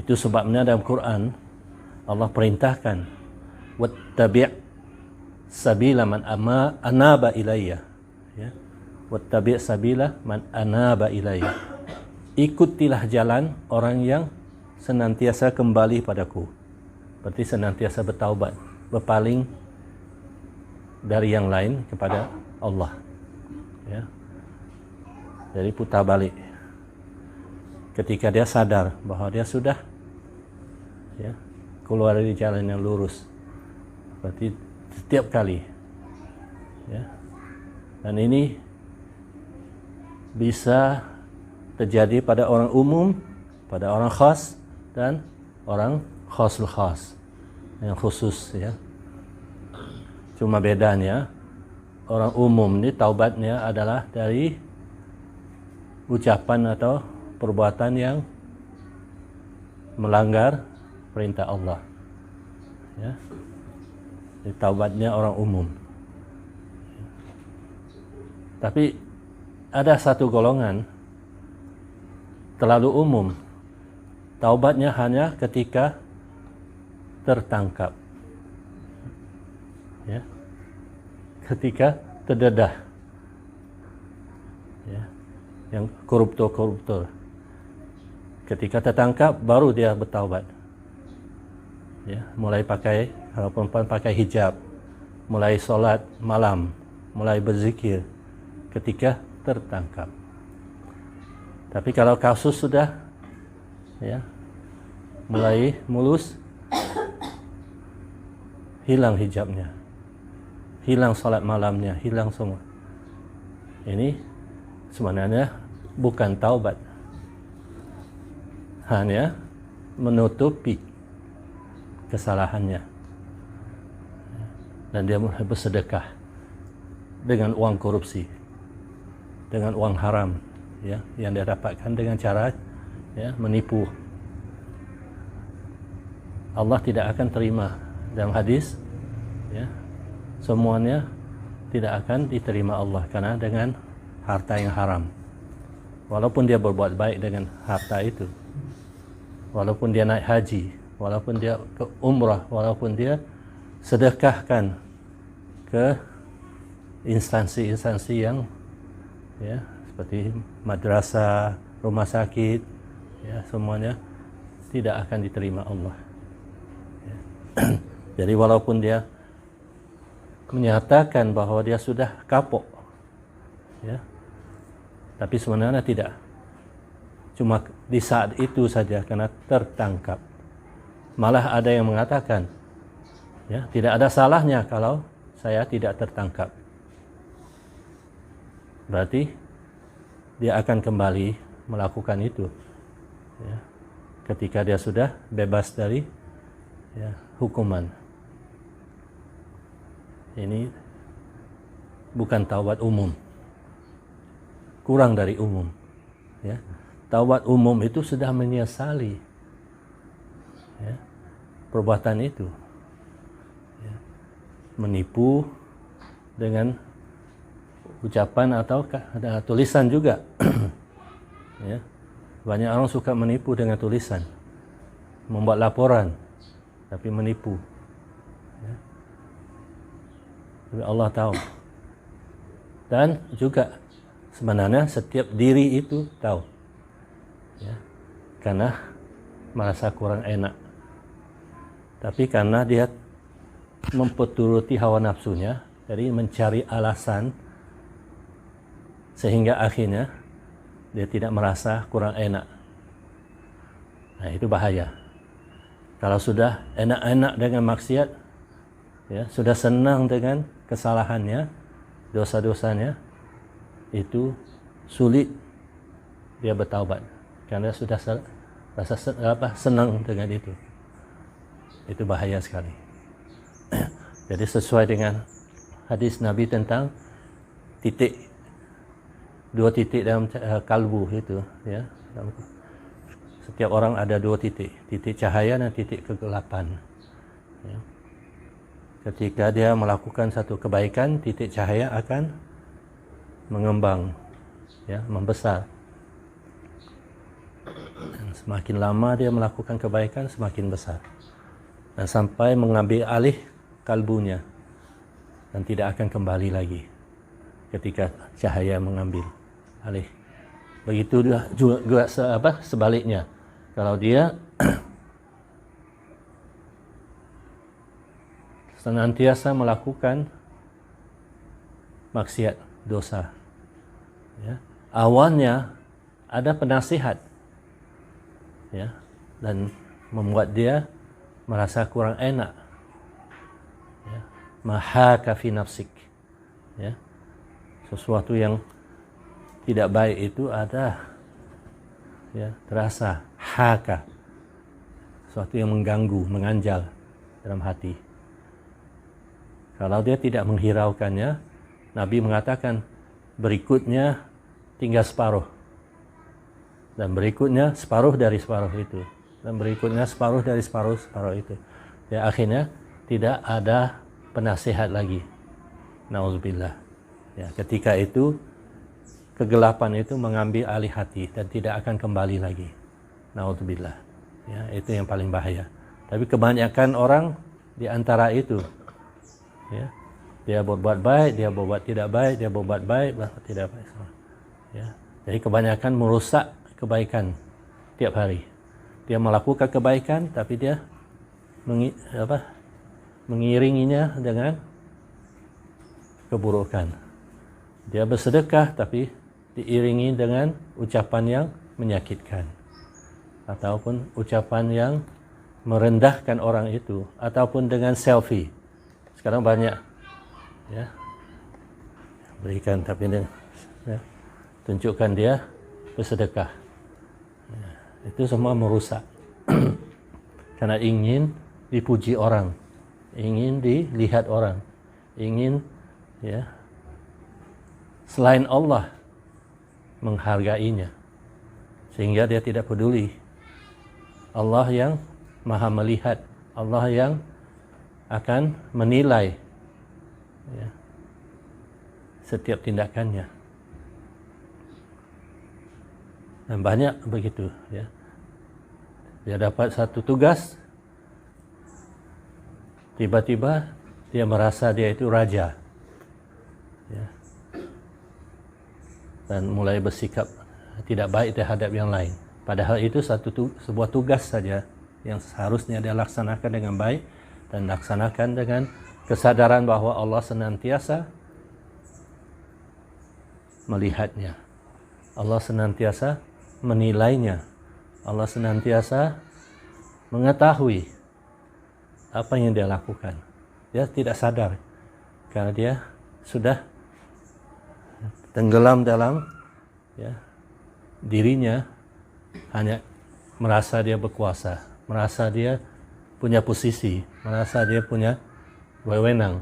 Itu sebabnya dalam Quran Allah perintahkan wattabi' sabila man anaba ilayya, ya. Wattabi' sabila man anaba ilayya. Ikutilah jalan orang yang senantiasa kembali padaku. Berarti senantiasa bertaubat, berpaling dari yang lain kepada Allah, ya. Jadi putar balik. Ketika dia sadar bahwa dia sudah, ya, keluar dari jalan yang lurus, berarti setiap kali, ya. Dan ini bisa terjadi pada orang umum, pada orang khas, dan orang khasul khas, yang khusus, ya. Cuma bedanya orang umum ini taubatnya adalah dari ucapan atau perbuatan yang melanggar perintah Allah, ya. Jadi, taubatnya orang umum. Tapi ada satu golongan terlalu umum, taubatnya hanya ketika tertangkap, ya, ketika terdedah, ya, yang koruptor. Ketika tertangkap baru dia bertaubat, ya, mulai pakai, kalau perempuan pakai hijab, mulai solat malam, mulai berzikir ketika tertangkap. Tapi kalau kasus sudah, ya, mulai mulus, hilang hijabnya, hilang salat malamnya, hilang semua. Ini sebenarnya bukan taubat, hanya menutupi kesalahannya. Dan dia mulai bersedekah dengan uang korupsi, dengan uang haram, ya, yang dia dapatkan dengan cara, ya, menipu. Allah tidak akan terima, dalam hadis, ya, semuanya tidak akan diterima Allah karena dengan harta yang haram. Walaupun dia berbuat baik dengan harta itu, walaupun dia naik haji, walaupun dia ke umrah, walaupun dia sedekahkan ke instansi-instansi yang, ya, seperti madrasah, rumah sakit, ya, semuanya tidak akan diterima Allah, ya. Jadi walaupun dia menyatakan bahwa dia sudah kapok, ya, tapi sebenarnya tidak, cuma di saat itu saja karena tertangkap. Malah ada yang mengatakan, ya, tidak ada salahnya kalau saya tidak tertangkap. Berarti dia akan kembali melakukan itu, ya, ketika dia sudah bebas dari, ya, hukuman. Ini bukan taubat umum, kurang dari umum, ya. Taubat umum itu sudah menyesali, ya, perbuatan itu, ya, menipu dengan ucapan atau tulisan juga. Ya, banyak orang suka menipu dengan tulisan, membuat laporan tapi menipu, ya. Tapi Allah tahu, dan juga sebenarnya setiap diri itu tahu, ya, karena merasa kurang enak, tapi karena dia memperturuti hawa nafsunya, jadi mencari alasan sehingga akhirnya dia tidak merasa kurang enak. Nah, itu bahaya. Kalau sudah enak-enak dengan maksiat, ya, sudah senang dengan kesalahannya, dosa-dosanya, itu sulit dia bertaubat karena sudah rasa senang dengan itu. Itu bahaya sekali. Jadi sesuai dengan hadis Nabi tentang titik, 2 titik dalam kalbu itu, ya. Setiap orang ada 2 titik, titik cahaya dan titik kegelapan, ya. Ketika dia melakukan satu kebaikan, titik cahaya akan mengembang, ya, membesar. Semakin lama dia melakukan kebaikan, semakin besar. Dan sampai mengambil alih kalbunya. Dan tidak akan kembali lagi ketika cahaya mengambil alih. Begitu juga sebaliknya. Kalau dia senantiasa melakukan maksiat, dosa, ya, awalnya ada penasihat, ya, dan membuat dia merasa kurang enak, ya, mahaka fi nafsik, ya, sesuatu yang tidak baik itu ada, ya, terasa haka, sesuatu yang mengganggu, menganjal dalam hati. Kalau dia tidak menghiraukannya, Nabi mengatakan berikutnya tinggal separuh. Dan berikutnya separuh dari separuh itu. Dan berikutnya separuh dari separuh itu. Ya, akhirnya tidak ada penasihat lagi. Nauzubillah. Ya, ketika itu kegelapan itu mengambil alih hati dan tidak akan kembali lagi. Nauzubillah. Ya, itu yang paling bahaya. Tapi kebanyakan orang di antara itu, ya, dia berbuat baik, dia berbuat tidak baik, dia berbuat baik, tidak baik. Ya, jadi kebanyakan merusak kebaikan tiap hari. Dia melakukan kebaikan, tapi dia mengiringinya dengan keburukan. Dia bersedekah, tapi diiringi dengan ucapan yang menyakitkan, ataupun ucapan yang merendahkan orang itu, ataupun dengan selfie. Sekarang banyak, ya, berikan tapi dia, ya, tunjukkan dia bersedekah, ya, itu semua merusak. Karena ingin dipuji orang, ingin dilihat orang, ingin, ya, selain Allah menghargainya, sehingga dia tidak peduli Allah yang maha melihat, Allah yang akan menilai, ya, setiap tindakannya. Dan banyak begitu, ya. Dia dapat satu tugas, tiba-tiba dia merasa dia itu raja, ya, dan mulai bersikap tidak baik terhadap yang lain. Padahal itu sebuah tugas saja yang seharusnya dia laksanakan dengan baik dan laksanakan dengan kesadaran bahwa Allah senantiasa melihatnya, Allah senantiasa menilainya, Allah senantiasa mengetahui apa yang dia lakukan. Dia tidak sadar karena dia sudah tenggelam dalam, ya, dirinya, hanya merasa dia berkuasa, merasa dia punya posisi, merasa dia punya wewenang.